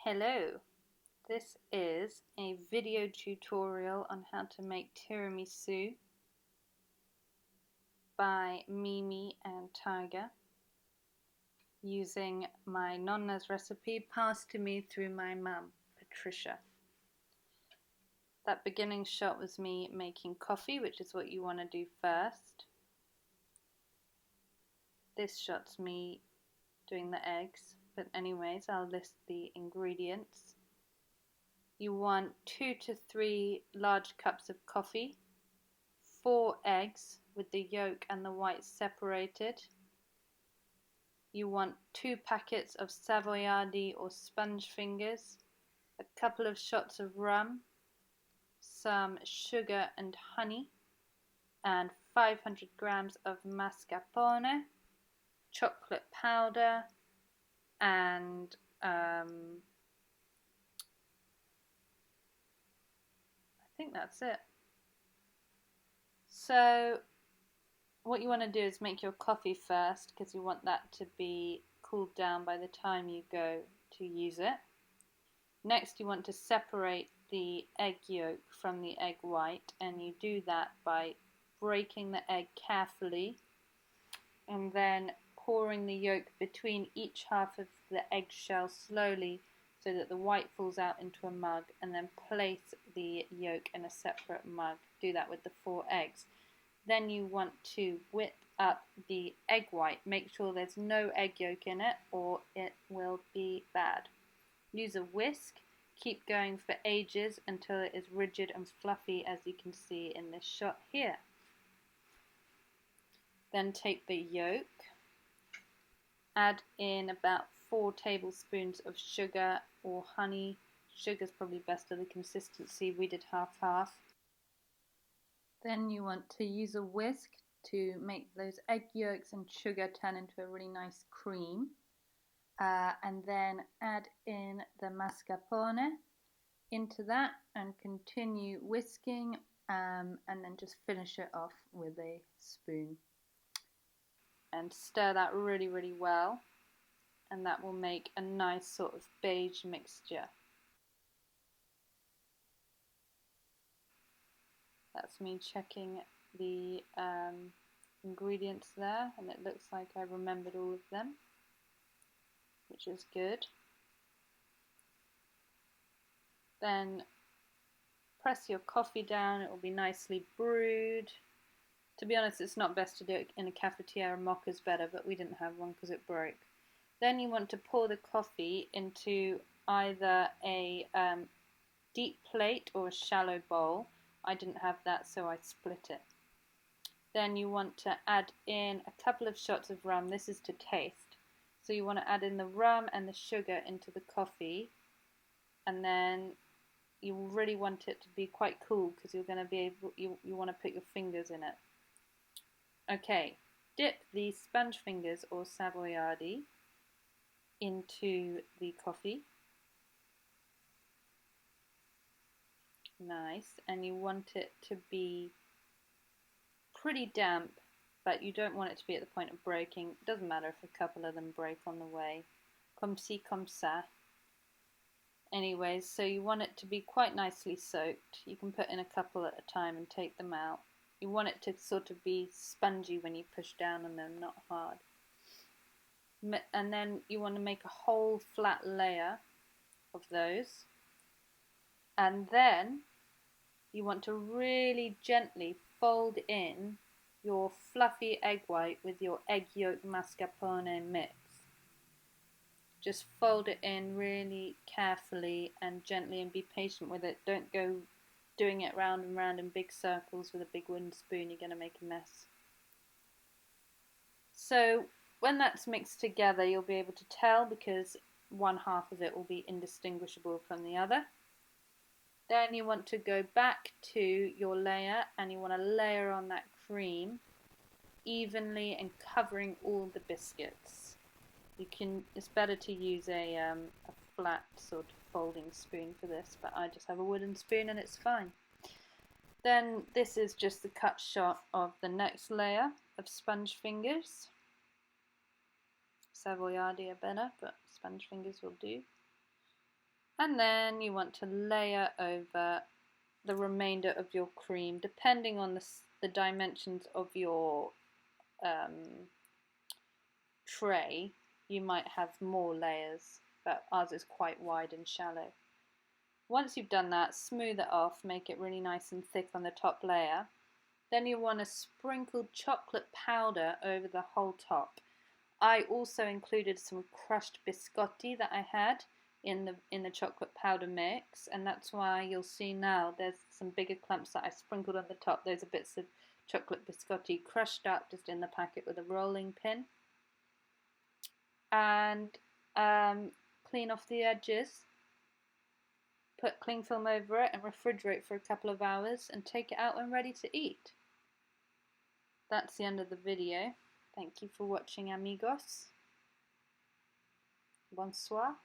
Hello, this is a video tutorial on how to make tiramisu by Mimi and Tiger using my Nonna's recipe passed to me through my mum, Patricia. That beginning shot was me making coffee, which is what you want to do first. This shot's me doing the eggs, but anyways, I'll list the ingredients. You want 2 to 3 large cups of coffee, 4 eggs with the yolk and the white separated. You want 2 packets of Savoiardi or sponge fingers, a couple of shots of rum, some sugar and honey, and 500 grams of mascarpone, chocolate powder, and I think that's it. So what you want to do is make your coffee first, because you want that to be cooled down by the time you go to use it. Next, you want to separate the egg yolk from the egg white, and you do that by breaking the egg carefully and then pouring the yolk between each half of the eggshell slowly so that the white falls out into a mug, and then place the yolk in a separate mug. Do that with the 4 eggs. Then you want to whip up the egg white. Make sure there's no egg yolk in it or it will be bad. Use a whisk. Keep going for ages until it is rigid and fluffy, as you can see in this shot here. Then take the yolk, add in about 4 tablespoons of sugar or honey. Sugar's probably best for the consistency. We did half-half. Then you want to use a whisk to make those egg yolks and sugar turn into a really nice cream. And then add in the mascarpone into that and continue whisking, and then just finish it off with a spoon. And stir that really, really well, and that will make a nice sort of beige mixture. That's me checking the ingredients there, and it looks like I remembered all of them, which is good. Then press your coffee down, it will be nicely brewed. To be honest, it's not best to do it in a cafetiere. Mocha's better, but we didn't have one because it broke. Then you want to pour the coffee into either a deep plate or a shallow bowl. I didn't have that, so I split it. Then you want to add in a couple of shots of rum. This is to taste. So you want to add in the rum and the sugar into the coffee, and then you really want it to be quite cool because you're going to be able, you want to put your fingers in it. Okay, dip the sponge fingers or Savoiardi into the coffee. Nice, and you want it to be pretty damp, but you don't want it to be at the point of breaking. It doesn't matter if a couple of them break on the way. Comme ci, comme ça. Anyways, so you want it to be quite nicely soaked. You can put in a couple at a time and take them out. You want it to sort of be spongy when you push down on them, not hard. And then you want to make a whole flat layer of those. And then you want to really gently fold in your fluffy egg white with your egg yolk mascarpone mix. Just fold it in really carefully and gently, and be patient with it. Don't go doing it round and round in big circles with a big wooden spoon. You're going to make a mess. So when that's mixed together, you'll be able to tell because one half of it will be indistinguishable from the other. Then you want to go back to your layer, and you want to layer on that cream evenly and covering all the biscuits. It's better to use a flat sort of folding spoon for this, but I just have a wooden spoon and it's fine. Then this is just the cut shot of the next layer of sponge fingers. Savoiardi are better, but sponge fingers will do. And then you want to layer over the remainder of your cream, depending on the dimensions of your tray. You might have more layers, but ours is quite wide and shallow. Once you've done that, smooth it off, make it really nice and thick on the top layer. Then you want to sprinkle chocolate powder over the whole top. I also included some crushed biscotti that I had in the chocolate powder mix, and that's why you'll see now there's some bigger clumps that I sprinkled on the top. Those are bits of chocolate biscotti crushed up just in the packet with a rolling pin. And clean off the edges. Put cling film over it and refrigerate for a couple of hours and take it out when ready to eat. That's the end of the video. Thank you for watching, amigos. Bonsoir.